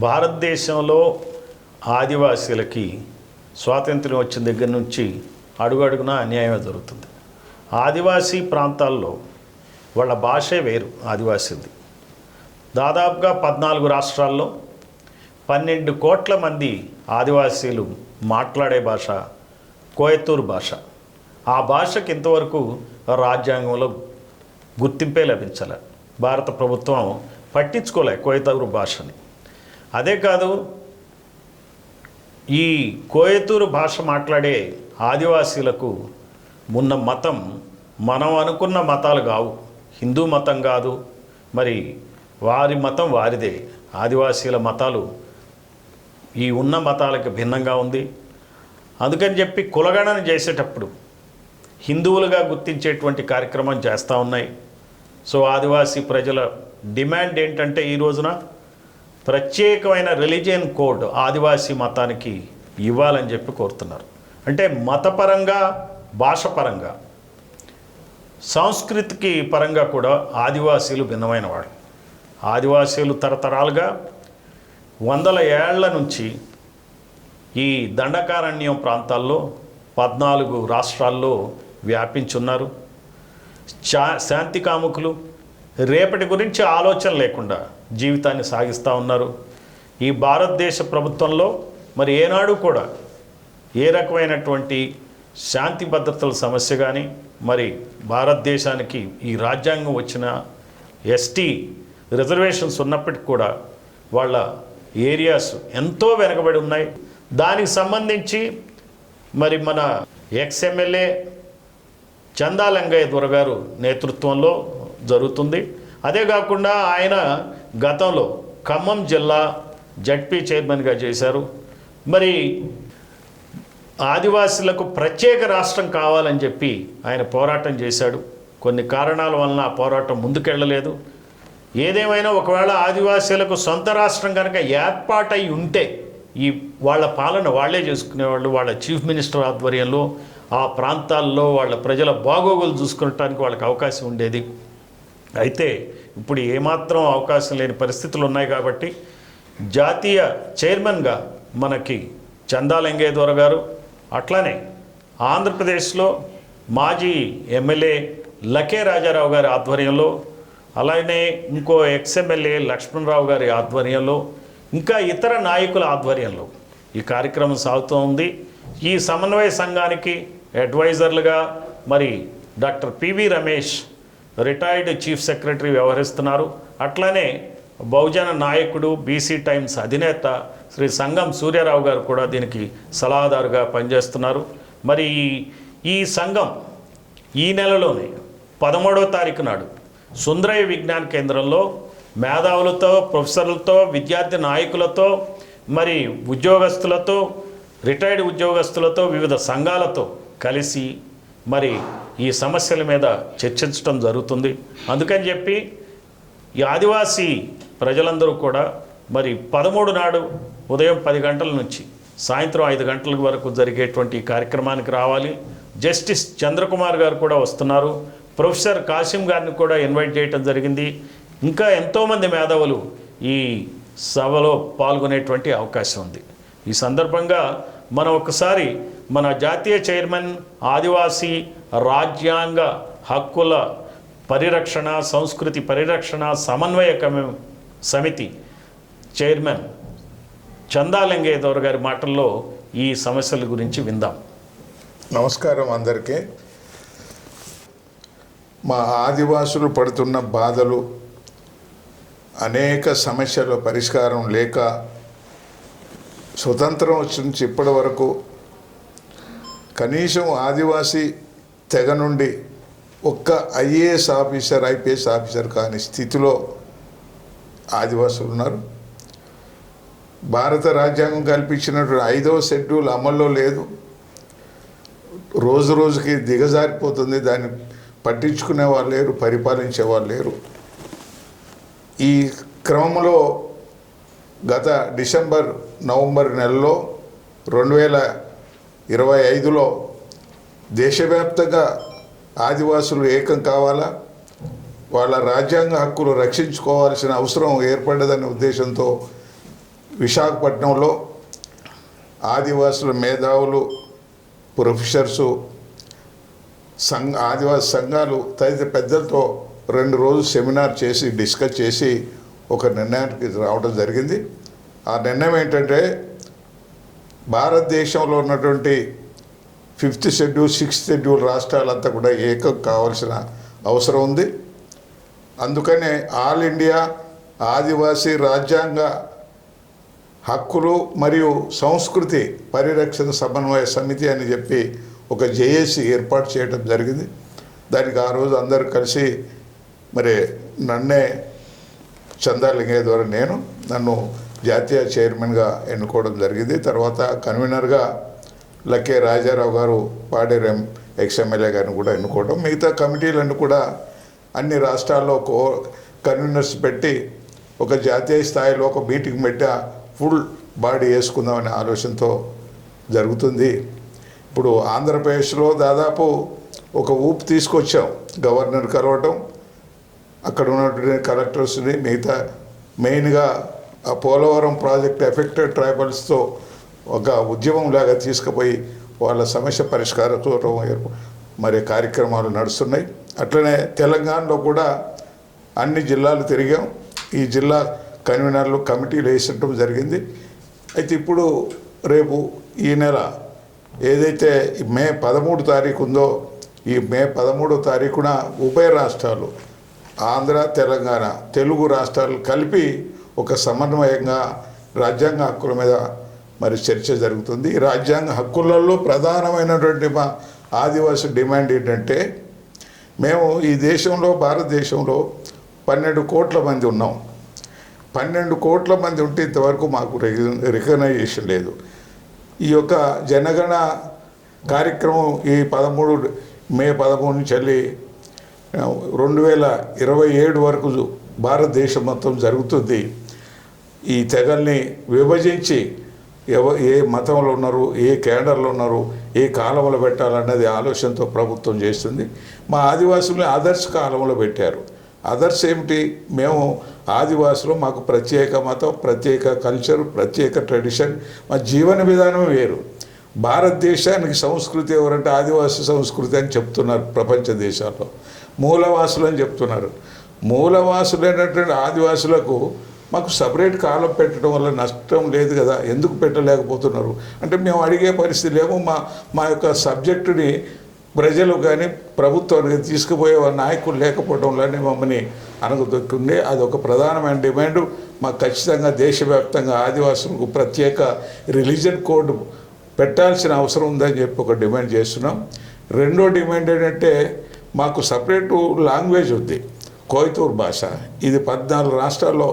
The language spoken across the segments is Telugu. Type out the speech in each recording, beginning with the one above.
భారతదేశంలో ఆదివాసీలకి స్వాతంత్ర్యం వచ్చిన దగ్గర నుంచి అడుగడుగున అన్యాయమే జరుగుతుంది. ఆదివాసీ ప్రాంతాల్లో వాళ్ళ భాషే వేరు. ఆదివాసీది దాదాపుగా 14 రాష్ట్రాల్లో 12 కోట్ల మంది ఆదివాసీలు మాట్లాడే భాష కోయతూరు భాష. ఆ భాషకి ఇంతవరకు రాజ్యాంగంలో గుర్తింపే లభించాలి. భారత ప్రభుత్వం పట్టించుకోలే కోయతూరు భాషని. అదే కాదు, ఈ కోయతూరు భాష మాట్లాడే ఆదివాసీలకు ఉన్న మతం మనం అనుకున్న మతాలు కావు. హిందూ మతం కాదు, మరి వారి మతం వారిదే. ఆదివాసీల మతాలు ఈ ఉన్న మతాలకు భిన్నంగా ఉంది. అందుకని చెప్పి కులగణన చేసేటప్పుడు హిందువులుగా గుర్తించేటువంటి కార్యక్రమం చేస్తూ ఉన్నాయి. సో ఆదివాసీ ప్రజల డిమాండ్ ఏంటంటే ఈ రోజున ప్రత్యేకమైన రిలీజియన్ కోడ్ ఆదివాసీ మతానికి ఇవ్వాలని చెప్పి కోరుతున్నారు. అంటే మతపరంగా, భాషపరంగా, సంస్కృతికి పరంగా కూడా ఆదివాసీలు భిన్నమైన వాడు. ఆదివాసీలు తరతరాలుగా వందల ఏళ్ల నుంచి ఈ దండకారణ్యం ప్రాంతాల్లో 14 రాష్ట్రాల్లో వ్యాపించున్నారు. శాంతి కాముకులు, రేపటి గురించి ఆలోచన లేకుండా జీవితాన్ని సాగిస్తూ ఉన్నారు. ఈ భారతదేశ ప్రభుత్వంలో మరి ఏనాడు కూడా ఏ రకమైనటువంటి శాంతి భద్రతల సమస్య కానీ, మరి భారతదేశానికి ఈ రాజ్యాంగం వచ్చిన ఎస్టీ రిజర్వేషన్స్ ఉన్నప్పటికీ కూడా వాళ్ళ ఏరియాస్ ఎంతో వెనకబడి ఉన్నాయి. దానికి సంబంధించి మరి మన ఎక్స్ఎమ్మెల్యే చందా లింగయ్య దొరగారు నేతృత్వంలో జరుగుతుంది. అదే కాకుండా ఆయన గతంలో ఖమ్మం జిల్లా జడ్పీ చైర్మన్గా చేశారు. మరి ఆదివాసీలకు ప్రత్యేక రాష్ట్రం కావాలని చెప్పి ఆయన పోరాటం చేశాడు. కొన్ని కారణాల వలన ఆ పోరాటం ముందుకెళ్ళలేదు. ఏదేమైనా ఒకవేళ ఆదివాసీలకు సొంత రాష్ట్రం కనుక ఏర్పాటై ఉంటే ఈ వాళ్ళ పాలన వాళ్ళే చేసుకునేవాళ్ళు. వాళ్ళ చీఫ్ మినిస్టర్ ఆధ్వర్యంలో ఆ ప్రాంతాల్లో వాళ్ళ ప్రజల బాగోగులు చూసుకునటానికి వాళ్ళకి అవకాశం ఉండేది. అయితే ఇప్పుడు ఏమాత్రం అవకాశం లేని పరిస్థితులు ఉన్నాయి. కాబట్టి జాతీయ చైర్మన్గా మనకి చందా లింగయ్య దొర గారు, అట్లానే ఆంధ్రప్రదేశ్లో మాజీ ఎమ్మెల్యే లకే రాజారావు గారి ఆధ్వర్యంలో, అలానే ఇంకో ఎక్స్ఎమ్మెల్యే లక్ష్మణరావు గారి ఆధ్వర్యంలో, ఇంకా ఇతర నాయకుల ఆధ్వర్యంలో ఈ కార్యక్రమం సాగుతూ ఉంది. ఈ సమన్వయ సంఘానికి అడ్వైజర్లుగా మరి doctor PV Ramesh retired chief secretary వ్యవహరిస్తున్నారు. అట్లానే బహుజన నాయకుడు, బీసీ టైమ్స్ అధినేత శ్రీ సంగం సూర్యారావు గారు కూడా దీనికి సలహాదారుగా పనిచేస్తున్నారు. మరి ఈ సంఘం ఈ నెలలోనే 13వ తారీఖు నాడు సుందరయ్య విజ్ఞాన కేంద్రంలో మేధావులతో, ప్రొఫెసర్లతో, విద్యార్థి నాయకులతో, మరి ఉద్యోగస్తులతో, రిటైర్డ్ ఉద్యోగస్తులతో, వివిధ సంఘాలతో కలిసి మరి ఈ సమస్యల మీద చర్చించడం జరుగుతుంది. అందుకని చెప్పి ఈ ఆదివాసీ ప్రజలందరూ కూడా మరి 13 నాడు ఉదయం 10 గంటల నుంచి సాయంత్రం 5 గంటల వరకు జరిగేటువంటి ఈ కార్యక్రమానికి రావాలి. జస్టిస్ చంద్రకుమార్ గారు కూడా వస్తున్నారు. ప్రొఫెసర్ కాసిం గారిని కూడా ఇన్వైట్ చేయడం జరిగింది. ఇంకా ఎంతోమంది మేధావులు ఈ సభలో పాల్గొనేటువంటి అవకాశం ఉంది. ఈ సందర్భంగా మనం ఒకసారి మన జాతీయ చైర్మన్, ఆదివాసీ రాజ్యాంగ హక్కుల పరిరక్షణ, సంస్కృతి పరిరక్షణ సమన్వయ సమితి చైర్మన్ చందా లింగయ్య దొర గారి మాటల్లో ఈ సమస్యల గురించి విందాం. నమస్కారం అందరికీ. మా ఆదివాసులు పడుతున్న బాధలు, అనేక సమస్యల పరిష్కారం లేక స్వతంత్రం వచ్చి నుంచి ఇప్పటి వరకు కనీసం ఆదివాసీ తెగ నుండి ఒక్క ఐఏఎస్ ఆఫీసర్, ఐపీఎస్ ఆఫీసర్ కాని స్థితిలో ఆదివాసులు ఉన్నారు. భారత రాజ్యాంగం కల్పించినటువంటి 5వ షెడ్యూల్ అమల్లో లేదు. రోజు రోజుకి దిగజారిపోతుంది. దాన్ని పట్టించుకునే వాళ్ళు లేరు, పరిపాలించే వాళ్ళు లేరు. ఈ క్రమంలో గత డిసెంబర్, నవంబర్ నెలలో 2025లో దేశవ్యాప్తంగా ఆదివాసులు ఏకం కావాలా, వాళ్ళ రాజ్యాంగ హక్కులు రక్షించుకోవాల్సిన అవసరం ఏర్పడ్డదనే ఉద్దేశంతో విశాఖపట్నంలో ఆదివాసుల మేధావులు, ప్రొఫెసర్సు, ఆదివాసీ సంఘాలు తదితర పెద్దలతో 2 రోజులు సెమినార్ చేసి డిస్కస్ చేసి ఒక నిర్ణయానికి రావడం జరిగింది. ఆ నిర్ణయం ఏంటంటే భారతదేశంలో ఉన్నటువంటి 5th షెడ్యూల్ 6th షెడ్యూల్ రాష్ట్రాలంతా కూడా ఏకం కావాల్సిన అవసరం ఉంది. అందుకనే ఆల్ ఇండియా ఆదివాసీ రాజ్యాంగ హక్కులు మరియు సంస్కృతి పరిరక్షణ సమన్వయ సమితి అని చెప్పి ఒక జేఏసీ ఏర్పాటు చేయడం జరిగింది. దానికి ఆ రోజు అందరూ కలిసి మరి నన్నే చందాలింగయ్య ద్వారా నన్ను జాతీయ చైర్మన్గా ఎన్నుకోవడం జరిగింది. తర్వాత కన్వీనర్గా లక్కే రాజారావు గారు పాడేరు ఎక్స్ఎమ్మెల్యే గారిని కూడా ఎన్నుకోవడం, మిగతా కమిటీలను కూడా అన్ని రాష్ట్రాల్లో కన్వీనర్స్ పెట్టి ఒక జాతీయ స్థాయిలో ఒక మీటింగ్ పెట్టి ఫుల్ బాడీ వేసుకుందామనే ఆలోచనతో జరుగుతుంది. ఇప్పుడు ఆంధ్రప్రదేశ్లో దాదాపు ఒక ఊపు తీసుకొచ్చాం. గవర్నర్ కలవటం, అక్కడ ఉన్నటువంటి కలెక్టర్స్ని, మిగతా మెయిన్గా ఆ పోలవరం ప్రాజెక్ట్ ఎఫెక్టెడ్ ట్రైబల్స్తో ఒక ఉద్యమం లాగా తీసుకుపోయి వాళ్ళ సమస్య పరిష్కారం మరి కార్యక్రమాలు నడుస్తున్నాయి. అట్లనే తెలంగాణలో కూడా అన్ని జిల్లాలు తిరిగాం. ఈ జిల్లా కన్వీనర్లు కమిటీలు వేసటం జరిగింది. అయితే ఇప్పుడు రేపు ఈ నెల ఏదైతే మే 13 తారీఖు ఉందో, ఈ మే 13వ తారీఖున ఉభయ రాష్ట్రాలు ఆంధ్ర, తెలంగాణ, తెలుగు రాష్ట్రాలు కలిపి ఒక సమన్వయంగా రాజ్యాంగ హక్కుల మీద మరి చర్చ జరుగుతుంది. ఈ రాజ్యాంగ హక్కులలో ప్రధానమైనటువంటి మా ఆదివాసీ డిమాండ్ ఏంటంటే, మేము ఈ దేశంలో భారతదేశంలో 12 కోట్ల మంది ఉన్నాం. 12 కోట్ల మంది ఉంటే ఇంతవరకు మాకు రికగ్నైజేషన్ లేదు. ఈ యొక్క జనగణ కార్యక్రమం ఈ మే 13 నుంచి వెళ్ళి 2027 వరకు భారతదేశం మొత్తం జరుగుతుంది. ఈ తెగల్ని విభజించి ఏ మతంలో ఉన్నారు, ఏ కేడర్లో ఉన్నారు, ఏ కాలంలో పెట్టాలన్నది ఆలోచనతో ప్రభుత్వం చేస్తుంది. మా ఆదివాసుల్ని ఆదర్శ కాలంలో పెట్టారు. ఆదర్శ ఏమిటి? మేము ఆదివాసులు, మాకు ప్రత్యేక మతం, ప్రత్యేక కల్చర్, ప్రత్యేక ట్రెడిషన్, మా జీవన విధానం వేరు. భారతదేశానికి సంస్కృతి ఎవరంటే ఆదివాసీ సంస్కృతి అని చెప్తున్నారు ప్రపంచ దేశాల్లో. మూలవాసులు అని చెప్తున్నారు. మూలవాసులైనటువంటి ఆదివాసులకు మాకు సపరేట్ కాలం పెట్టడం వల్ల నష్టం లేదు కదా, ఎందుకు పెట్టలేకపోతున్నారు అంటే మేము అడిగే పరిస్థితి లేము. మా యొక్క సబ్జెక్టుని ప్రజలు కానీ ప్రభుత్వానికి తీసుకుపోయే నాయకులు లేకపోవడం వల్లనే మమ్మల్ని అనగదొక్కుంది. అది ఒక ప్రధానమైన డిమాండ్. మాకు ఖచ్చితంగా దేశవ్యాప్తంగా ఆదివాసులకు ప్రత్యేక రిలీజన్ కోడ్ పెట్టాల్సిన అవసరం ఉందని చెప్పి ఒక డిమాండ్ చేస్తున్నాం. రెండో డిమాండ్ ఏంటంటే, మాకు సపరేటు లాంగ్వేజ్ ఉంది, కోయితూరు భాష. ఇది 14 రాష్ట్రాల్లో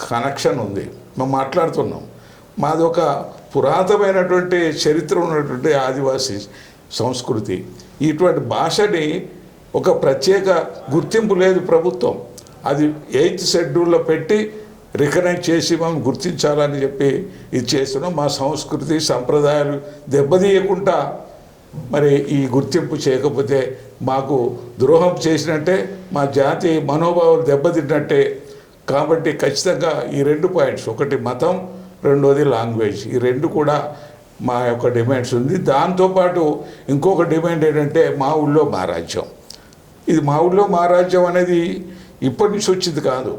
కనెక్షన్ ఉంది, మేము మాట్లాడుతున్నాం. మాది ఒక పురాతనమైనటువంటి చరిత్ర ఉన్నటువంటి ఆదివాసీ సంస్కృతి. ఇటువంటి భాషని ఒక ప్రత్యేక గుర్తింపు లేదు ప్రభుత్వం. అది 8th షెడ్యూల్లో పెట్టి రికగ్నైజ్ చేసి మనం గుర్తించాలని చెప్పి ఇది చేస్తున్నాం. మా సంస్కృతి సంప్రదాయాలు దెబ్బతీయకుండా మరి ఈ గుర్తింపు చేయకపోతే మాకు ద్రోహం చేసినట్టే, మా జాతి మనోభావాలు దెబ్బతిన్నట్టే. కాబట్టి ఖచ్చితంగా ఈ 2 పాయింట్స్, ఒకటి మతం, రెండోది లాంగ్వేజ్, ఈ 2 కూడా మా యొక్క డిమాండ్స్ ఉంది. దాంతోపాటు ఇంకొక డిమాండ్ ఏంటంటే, మా ఊళ్ళో మా రాజ్యం. ఇది మా ఊళ్ళో మా రాజ్యం అనేది ఇప్పటి నుంచి వచ్చింది కాదు.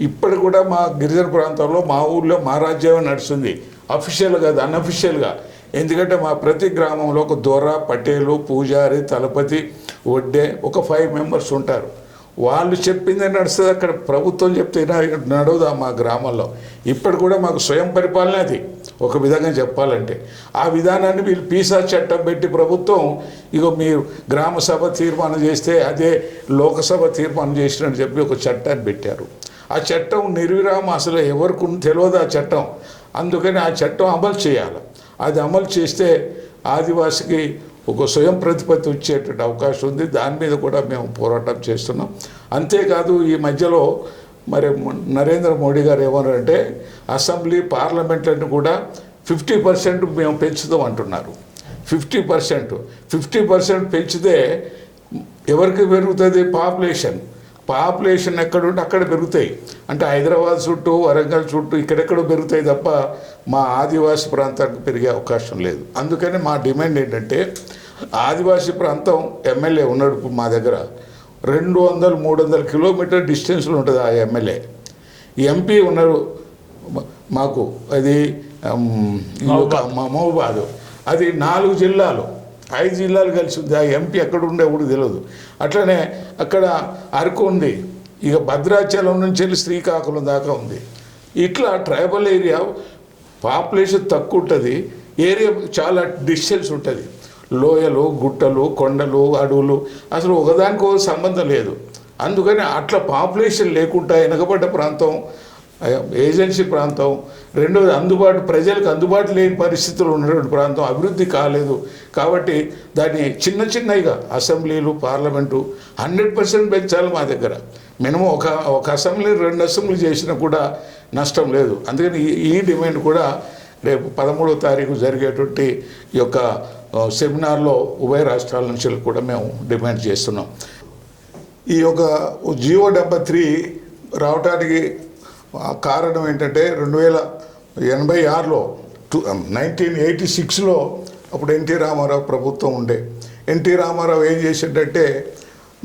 ఇప్పటి కూడా మా గిరిజన ప్రాంతాల్లో మా ఊళ్ళో మా రాజ్యమే నడుస్తుంది, అఫీషియల్ కాదు, అన్అఫీషియల్గా. ఎందుకంటే మా ప్రతి గ్రామంలో ఒక దొర, పటేలు, పూజారి, తలపతి, వడ్డే ఒక 5 మెంబర్స్ ఉంటారు. వాళ్ళు చెప్పిందే నడుస్తుంది. అక్కడ ప్రభుత్వం చెప్తే నడవదా మా గ్రామంలో. ఇప్పటి కూడా మాకు స్వయం పరిపాలన అది ఒక విధంగా చెప్పాలంటే. ఆ విధానాన్ని వీళ్ళు పీసా చట్టం పెట్టి ప్రభుత్వం ఇగో మీరు గ్రామ సభ తీర్మానం చేస్తే అదే లోకసభ తీర్మానం చేసినట్టు చెప్పి ఒక చట్టాన్ని పెట్టారు. ఆ చట్టం నిర్విరామం, అసలు ఎవరికి తెలియదు ఆ చట్టం. అందుకని ఆ చట్టం అమలు చేయాలి. అది అమలు చేస్తే ఆదివాసికి ఒక స్వయం ప్రతిపత్తి వచ్చేటువంటి అవకాశం ఉంది. దాని మీద కూడా మేము పోరాటం చేస్తున్నాం. అంతేకాదు ఈ మధ్యలో మరి నరేంద్ర మోడీ గారు ఏమన్నారంటే, అసెంబ్లీ పార్లమెంట్లను కూడా 50% మేము పెంచుతాం అంటున్నారు. 50% పెంచితే ఎవరికి పెరుగుతుంది? పాపులేషన్ ఎక్కడ ఉంటే అక్కడ పెరుగుతాయి. అంటే హైదరాబాద్ చుట్టూ వరంగల్ చుట్టూ ఇక్కడెక్కడో పెరుగుతాయి తప్ప మా ఆదివాసీ ప్రాంతానికి పెరిగే అవకాశం లేదు. అందుకని మా డిమాండ్ ఏంటంటే ఆదివాసీ ప్రాంతం ఎమ్మెల్యే ఉన్నాడు ఇప్పుడు మా దగ్గర 200-300 కిలోమీటర్ డిస్టెన్స్లో ఉంటుంది ఆ ఎమ్మెల్యే. ఎంపీ ఉన్నారు మాకు, అది మహబూబాదు, అది 4 జిల్లాలు 5 జిల్లాలు కలిసి ఉంది. ఆ ఎంపీ ఎక్కడ ఉండే కూడా తెలియదు. అట్లనే అక్కడ అరకు ఉంది, ఇక భద్రాచలం నుంచి వెళ్ళి శ్రీకాకుళం దాకా ఉంది. ఇట్లా ట్రైబల్ ఏరియా పాపులేషన్ తక్కువ ఉంటుంది, ఏరియా చాలా డిస్టెన్స్ ఉంటుంది. లోయలు, గుట్టలు, కొండలు, అడవులు, అసలు ఒకదానికో సంబంధం లేదు. అందుకని అట్లా పాపులేషన్ లేకుండా వెనకబడ్డ ప్రాంతం, ఏజెన్సీ ప్రాంతం. రెండోది ప్రజలకు అందుబాటు లేని పరిస్థితులు ఉన్నటువంటి ప్రాంతం, అభివృద్ధి కాలేదు. కాబట్టి దాన్ని చిన్నగా అసెంబ్లీలు, పార్లమెంటు 100% పెంచాలి మా దగ్గర. మినిమం ఒక అసెంబ్లీ 2 అసెంబ్లీ చేసినా కూడా నష్టం లేదు. అందుకని ఈ డిమాండ్ కూడా రేపు 13వ తారీఖు జరిగేటువంటి ఈ యొక్క సెమినార్లో ఉభయ రాష్ట్రాల నుంచి కూడా మేము డిమాండ్ చేస్తున్నాం. ఈ యొక్క జియో 73 రావటానికి కారణం ఏంటంటే 1986లో 1986లో అప్పుడు ఎన్టీ రామారావు ప్రభుత్వం ఉండే. ఎన్టీ రామారావు ఏం చేసిందంటే,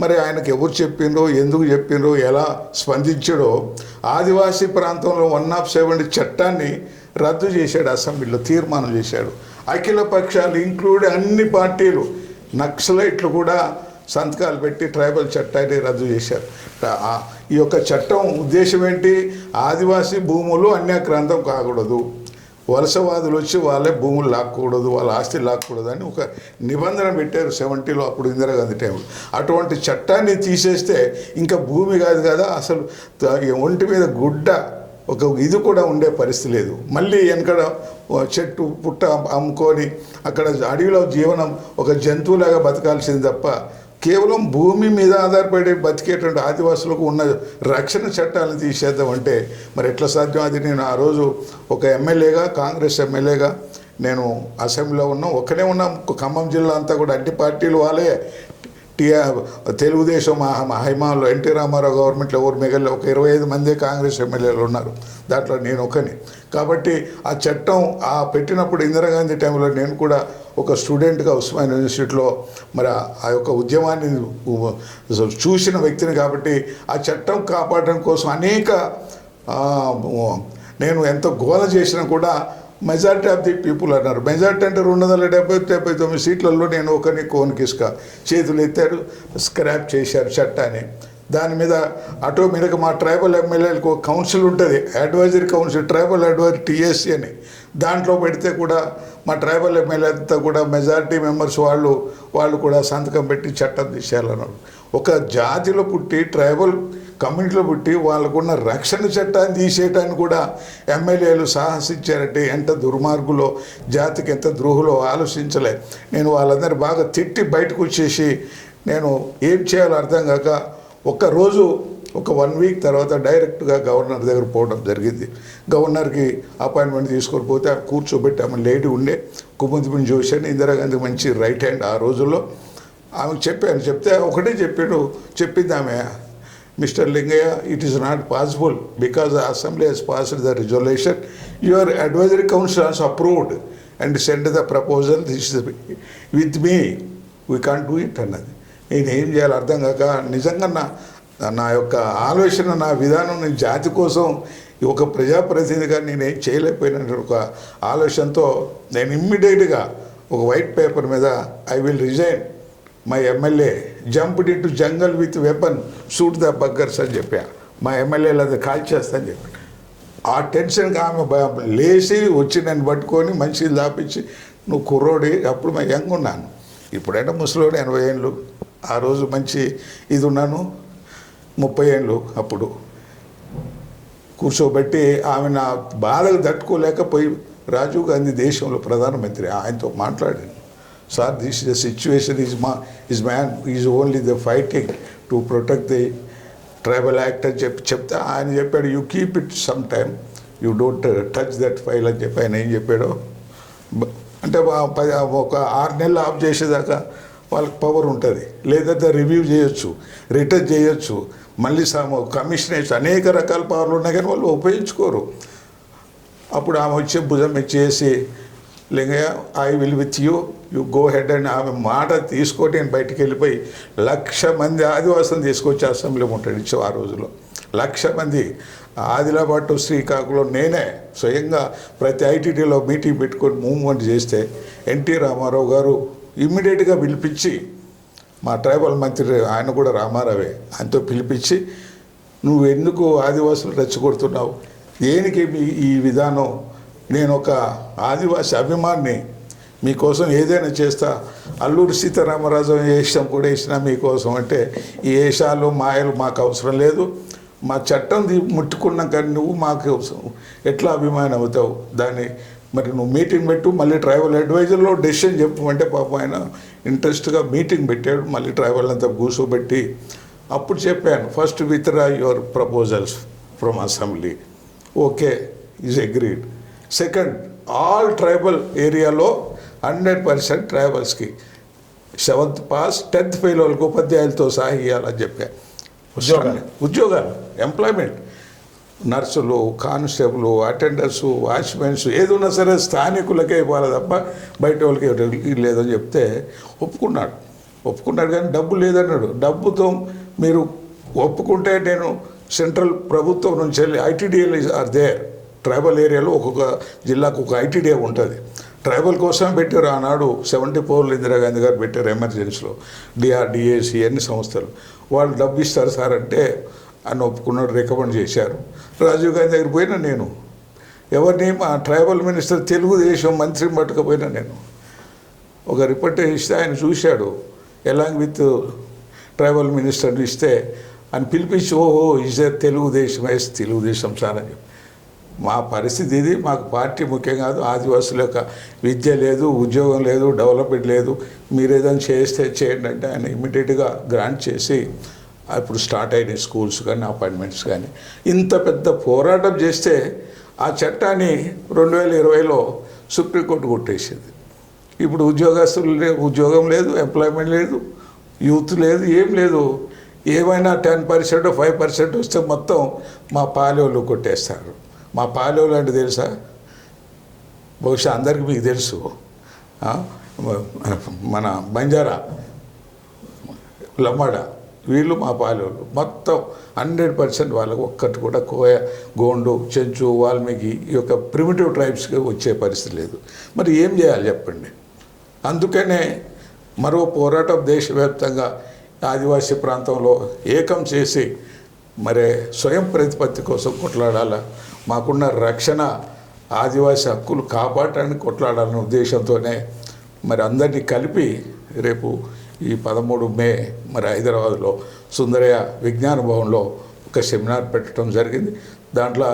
మరి ఆయనకు ఎవరు చెప్పిండ్రో, ఎందుకు చెప్పిండ్రో, ఎలా స్పందించాడో, ఆదివాసీ ప్రాంతంలో 170 చట్టాన్ని రద్దు చేశాడు. అసెంబ్లీలో తీర్మానం చేశాడు. అఖిల పక్షాలు ఇంక్లూడ్ అన్ని పార్టీలు, నక్సలైట్లు కూడా సంతకాలు పెట్టి ట్రైబల్ చట్టాన్ని రద్దు చేశారు. ఈ యొక్క చట్టం ఉద్దేశం ఏంటి? ఆదివాసీ భూములు అన్యాక్రాంతం కాకూడదు, వలసవాదులు వచ్చి వాళ్ళే భూములు లాక్కూడదు, వాళ్ళ ఆస్తి లాక్కూడదు అని ఒక నిబంధన పెట్టారు 70లో, అప్పుడు ఇందిరాగాంధీ టైంలో. అటువంటి చట్టాన్ని తీసేస్తే ఇంకా భూమి కాదు కదా, అసలు ఒంటి మీద గుడ్డ ఒక ఇది కూడా ఉండే పరిస్థితి లేదు. మళ్ళీ వెనకడ చెట్టు పుట్ట అమ్ముకొని అక్కడ అడవిలో జీవనం ఒక జంతువులాగా బతకాల్సింది తప్ప, కేవలం భూమి మీద ఆధారపడి బతికేటువంటి ఆదివాసులకు ఉన్న రక్షణ చట్టాలను తీసేద్దామంటే మరి ఎట్లా సాధ్యం? అది నేను ఆ రోజు ఒక ఎమ్మెల్యేగా, కాంగ్రెస్ ఎమ్మెల్యేగా నేను అసెంబ్లీలో ఒక్కనే ఉన్నా. ఖమ్మం జిల్లా అంతా కూడా అన్ని పార్టీలు వాళ్ళే. తెలుగుదేశం హైమాలో ఎన్టీ రామారావు గవర్నమెంట్లో ఎవరు మిగలే ఒక 25 మందే కాంగ్రెస్ ఎమ్మెల్యేలు ఉన్నారు, దాంట్లో నేను ఒకని. కాబట్టి ఆ చట్టం పెట్టినప్పుడు ఇందిరాగాంధీ టైంలో నేను కూడా ఒక స్టూడెంట్గా ఉస్మానియా యూనివర్సిటీలో మరి ఆ యొక్క ఉద్యమాన్ని చూసిన వ్యక్తిని. కాబట్టి ఆ చట్టం కాపాడడం కోసం అనేక నేను ఎంత గోల చేసినా కూడా మెజారిటీ ఆఫ్ ది పీపుల్ అన్నారు. మెజారిటీ అంటే 279 సీట్లలో నేను ఒకరిని కోన్కిస్క చేతులు ఎత్తారు, స్క్రాప్ చేశారు చట్టాన్ని. దాని మీద ఆటోమేటిక్గా మా ట్రైబల్ ఎమ్మెల్యేలకు కౌన్సిల్ ఉంటుంది, advisory council, tribal advisory TSC అని. దాంట్లో పెడితే కూడా మా ట్రైబల్ ఎమ్మెల్యే అంతా కూడా మెజారిటీ మెంబర్స్ వాళ్ళు కూడా సంతకం పెట్టి చట్టం తీసేయాలన్నారు. ఒక జాతిలో పుట్టి, ట్రైబల్ కమ్యూనిటీలో పుట్టి వాళ్ళకున్న రక్షణ చట్టాన్ని తీసేయటాన్ని కూడా ఎమ్మెల్యేలు సాహసించారంటే ఎంత దుర్మార్గులో, జాతికి ఎంత ద్రోహులో ఆలోచించలే. నేను వాళ్ళందరూ బాగా తిట్టి బయటకు వచ్చేసి నేను ఏం చేయాలో అర్థం కాక ఒక్కరోజు ఒక 1 వీక్ తర్వాత డైరెక్ట్గా గవర్నర్ దగ్గర పోవడం జరిగింది. గవర్నర్కి అపాయింట్మెంట్ తీసుకొని పోతే కూర్చోబెట్టి ఆమె లేడీ ఉండే, కుముద్బిన్ జోషి అని, ఇందిరాగాంధీ మంచి రైట్ హ్యాండ్ ఆ రోజుల్లో. ఆమెకు చెప్తే ఒకటే చెప్పింది ఆమె, mister Lingaiah, it is not possible because the assembly has passed the resolution, your advisory council has approved and send the proposal, this with me, we can't do it అన్నది. నేను ఏం చేయాలో అర్థం కాక నిజంగా నా యొక్క ఆలోచన, నా విధానం, నేను జాతి కోసం ఒక ప్రజాప్రతినిధిగా నేనేం చేయలేకపోయిన ఒక ఆలోచనతో నేను ఇమ్మీడియట్గా ఒక వైట్ పేపర్ మీద I will resign my MLA, jumped in to jungle with weapon, shoot the buggers అని చెప్పా. మా ఎమ్మెల్యేలు అది కాల్ చేస్తాను చెప్పి ఆ టెన్షన్గా ఆమె లేచి వచ్చి నన్ను పట్టుకొని మంచిది దాపించి, నువ్వు కుర్రోడి, అప్పుడు మా యంగ్ ఉన్నాను, ఇప్పుడైనా ముసలోడు 80 ఏళ్ళు, ఆ రోజు మంచి ఇది ఉన్నాను 30 ఏళ్ళు. అప్పుడు కూర్చోబెట్టి ఆమె నా బాధకు తట్టుకోలేకపోయి రాజీవ్ గాంధీ దేశంలో ప్రధానమంత్రి, ఆయనతో మాట్లాడాను. Sir, this is the situation, is man is only the fighting to protect the tribal act అని చెప్తే ఆయన చెప్పాడు, you keep it some time, you don't touch that file అని చెప్పి ఆయన ఏం చెప్పాడో. అంటే ఒక 6 నెలలు ఆఫ్ చేసేదాకా వాళ్ళకి పవర్ ఉంటుంది, లేదంటే రివ్యూ చేయొచ్చు, రిటర్న్ చేయొచ్చు. మళ్ళీ కమిషన్ వేసి అనేక రకాల పవర్లు ఉన్నాయి కానీ వాళ్ళు ఉపయోగించుకోరు. అప్పుడు ఆమె వచ్చి భుజం ఇచ్చేసి Lingaiah I will with you go head అని ఆమె మాట తీసుకొని నేను బయటికి వెళ్ళిపోయి 1,00,000 మంది ఆదివాసులను తీసుకొచ్చి అసెంబ్లీ ముట్టడించు. ఆ రోజులో 1,00,000 మంది ఆదిలాబాద్ టు శ్రీకాకుళం నేనే స్వయంగా ప్రతి ఐటీటీలో మీటింగ్ పెట్టుకొని మూవ్మెంట్ చేస్తే ఎన్టీ రామారావు గారు ఇమ్మీడియట్గా పిలిపించి, మా ట్రైబల్ మంత్రి ఆయన కూడా రామారావే, ఆయనతో పిలిపించి నువ్వు ఎందుకు ఆదివాసులు రెచ్చగొడుతున్నావు, దేనికి ఈ విధానం, నేను ఒక ఆదివాసి అభిమాన్ని, మీకోసం ఏదైనా చేస్తా, అల్లూరి సీతారామరాజు వేషం కూడా వేసినా మీకోసం అంటే ఈ వేషాలు మాయలు మాకు అవసరం లేదు, మా చట్టం ముట్టుకున్నాం కానీ నువ్వు మాకు ఎట్లా అభిమానం అవుతావు, దాన్ని మరి నువ్వు మీటింగ్ పెట్టు, మళ్ళీ ట్రైబల్ అడ్వైజర్లో డెసిషన్ చెప్పమంటే పాపం ఆయన ఇంట్రెస్ట్గా మీటింగ్ పెట్టాడు. మళ్ళీ ట్రైబల్ అంతా కూర్చోబెట్టి అప్పుడు చెప్పాను, first withdraw your proposals from assembly, okay is agreed. Second, all tribal ఏరియాలో 100% ట్రైబల్స్కి 7th పాస్ 10th ఫెయిల్ వాళ్ళకి ఉపాధ్యాయులతో సహా ఇవ్వాలని చెప్పాను. ఉద్యోగాలు ఎంప్లాయ్మెంట్, నర్సులు, కానిస్టేబుల్, అటెండర్స్, వాచ్మెన్స్ ఏది ఉన్నా సరే స్థానికులకే ఇవ్వాలి తప్ప బయట వాళ్ళకి లేదని చెప్తే ఒప్పుకున్నాడు కానీ డబ్బు లేదన్నాడు. డబ్బుతో మీరు ఒప్పుకుంటే నేను సెంట్రల్ ప్రభుత్వం నుంచి వెళ్ళి ఐటీడీఏలు ఆర్ దేర్, ట్రైబల్ ఏరియాలో ఒక్కొక్క జిల్లాకు ఒక ఐటీడీఏ ఉంటుంది. ట్రైబల్ కోసం పెట్టారు ఆనాడు 74 ఇందిరాగాంధీ గారు పెట్టారు ఎమర్జెన్సీలో, డిఆర్డిఏసి అన్ని సంస్థలు. వాళ్ళు డబ్బు ఇస్తారు సార్ అంటే అని ఒప్పుకున్నాడు, రికమెండ్ చేశారు. రాజీవ్ గాంధీ దగ్గర పోయినా నేను, ఎవరిని మా ట్రైబల్ మినిస్టర్ తెలుగుదేశం మంత్రిని పట్టుకపోయినా నేను, ఒక రిపోర్ట్ ఇస్తే ఆయన చూశాడు, ఎలాంగ్ విత్ ట్రైబల్ మినిస్టర్ ఇస్తే అని పిలిపించి ఓహో ఈజ్ తెలుగుదేశం సార్ అని చెప్పి. మా పరిస్థితి ఇది, మాకు పార్టీ ముఖ్యం కాదు, ఆదివాసుల యొక్క విద్య లేదు, ఉద్యోగం లేదు, డెవలప్మెంట్ లేదు, మీరు ఏదైనా చేస్తే చేయండి అంటే ఆయన ఇమ్మీడియట్గా గ్రాంట్ చేసి ఇప్పుడు స్టార్ట్ అయినాయి స్కూల్స్ కానీ అపాయింట్మెంట్స్ కానీ. ఇంత పెద్ద పోరాటం చేస్తే ఆ చట్టాన్ని 2020లో సుప్రీంకోర్టు కొట్టేసింది. ఇప్పుడు ఉద్యోగం లేదు, ఎంప్లాయ్మెంట్ లేదు, యూత్ లేదు, ఏం లేదు. ఏమైనా 10% 5% వస్తే మొత్తం మా పాలెవలు కొట్టేస్తారు. మా పాలెవలు అంటే తెలుసా, బహుశా అందరికీ మీకు తెలుసు, మన బంజారా, లమ్మడ, వీళ్ళు మా పాలెవలు మొత్తం 100% వాళ్ళకు ఒక్కటి కూడా కోయ, గోండు, చెంచు, వాల్మీకి ఈ యొక్క ప్రిమిటివ్ ట్రైబ్స్కి వచ్చే పరిస్థితి లేదు. మరి ఏం చేయాలి చెప్పండి. అందుకనే మరో పోరాటం దేశవ్యాప్తంగా ఆదివాసీ ప్రాంతంలో ఏకం చేసి మరి స్వయం ప్రతిపత్తి కోసం కొట్లాడాలా, మాకున్న రక్షణ ఆదివాసీ హక్కులు కాపాడటానికి కొట్లాడాలనే ఉద్దేశంతోనే మరి అందరినీ కలిపి రేపు ఈ 13 మే మరి హైదరాబాద్లో సుందరయ్య విజ్ఞాన భవన్లో ఒక సెమినార్ పెట్టడం జరిగింది. దాంట్లో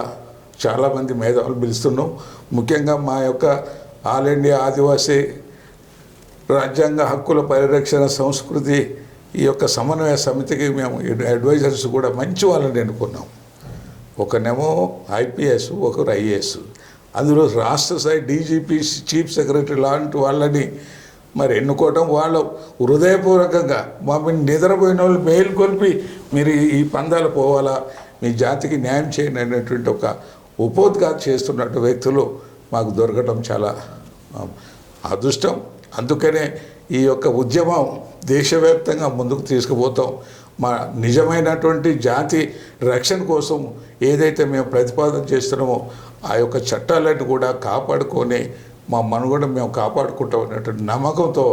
చాలామంది మేధావులు పిలుస్తున్నాం. ముఖ్యంగా మా యొక్క ఆల్ ఇండియా ఆదివాసీ రాజ్యాంగ హక్కుల పరిరక్షణ సంస్కృతి ఈ యొక్క సమన్వయ సమితికి మేము అడ్వైజర్స్ కూడా మంచి వాళ్ళని ఎన్నుకున్నాం. ఒకనేమో ఐపీఎస్, ఒకరు ఐఏఎస్, అందులో రాష్ట్ర స్థాయి డీజీపీ, చీఫ్ సెక్రటరీ లాంటి వాళ్ళని మరి ఎన్నుకోవటం, వాళ్ళు హృదయపూర్వకంగా మమ్మల్ని నిద్రపోయిన వాళ్ళు మేలుకొల్పి మీరు ఈ పందాలు పోవాలా, మీ జాతికి న్యాయం చేయండి అనేటువంటి ఒక ఉపోద్ఘాతం చేస్తున్నట్టు వ్యక్తులు మాకు దొరకటం చాలా అదృష్టం. అందుకనే ఈ యొక్క ఉద్యమం దేశవ్యాప్తంగా ముందుకు తీసుకుపోతాం. మా నిజమైనటువంటి జాతి రక్షణ కోసం ఏదైతే మేము ప్రతిపాదన చేస్తున్నామో ఆ యొక్క చట్టాలను కూడా కాపాడుకొని మా మనుగడ మేము కాపాడుకుంటాం అనేటువంటి నమ్మకంతో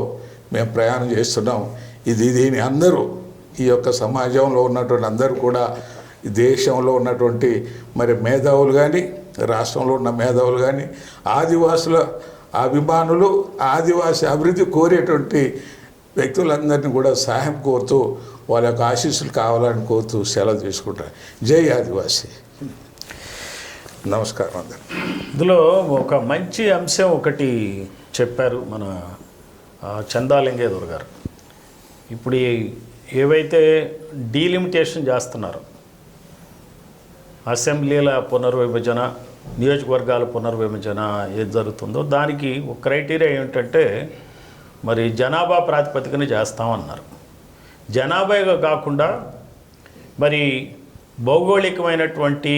మేము ప్రయాణం చేస్తున్నాం. దీని అందరూ ఈ యొక్క సమాజంలో ఉన్నటువంటి అందరూ కూడా ఈ దేశంలో ఉన్నటువంటి మరి మేధావులు కానీ, రాష్ట్రంలో ఉన్న మేధావులు కానీ, ఆదివాసుల అభిమానులు, ఆదివాసీ అభివృద్ధి కోరేటువంటి వ్యక్తులందరినీ కూడా సహాయం కోరుతూ వాళ్ళ యొక్క ఆశీస్సులు కావాలని కోరుతూ సెలవు తీసుకుంటారు. జై ఆదివాసీ. నమస్కారం అందరు. ఇందులో ఒక మంచి అంశం ఒకటి చెప్పారు మన చందాలింగేశ్వర్ గారు. ఇప్పుడు ఏవైతే డీలిమిటేషన్ చేస్తున్నారో, అసెంబ్లీల పునర్విభజన, నియోజకవర్గాల పునర్విభజన ఏది జరుగుతుందో దానికి ఒక క్రైటీరియా ఏమిటంటే మరి జనాభా ప్రాతిపదికన చేస్తామన్నారు. జనాభాగా కాకుండా మరి భౌగోళికమైనటువంటి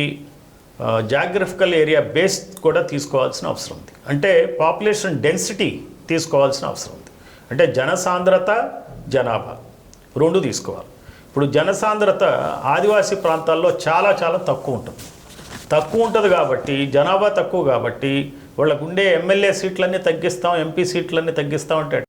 జాగ్రఫికల్ ఏరియా బేస్ కూడా తీసుకోవాల్సిన అవసరం ఉంది. అంటే పాపులేషన్ డెన్సిటీ తీసుకోవాల్సిన అవసరం ఉంది. అంటే జనసాంద్రత, జనాభా రెండు తీసుకోవాలి. ఇప్పుడు జనసాంద్రత ఆదివాసీ ప్రాంతాల్లో చాలా చాలా తక్కువ ఉంటుంది కాబట్టి, జనాభా తక్కువ కాబట్టి వాళ్ళకు ఉండే ఎమ్మెల్యే సీట్లన్నీ తగ్గిస్తాం, ఎంపీ సీట్లన్నీ తగ్గిస్తాం అంటే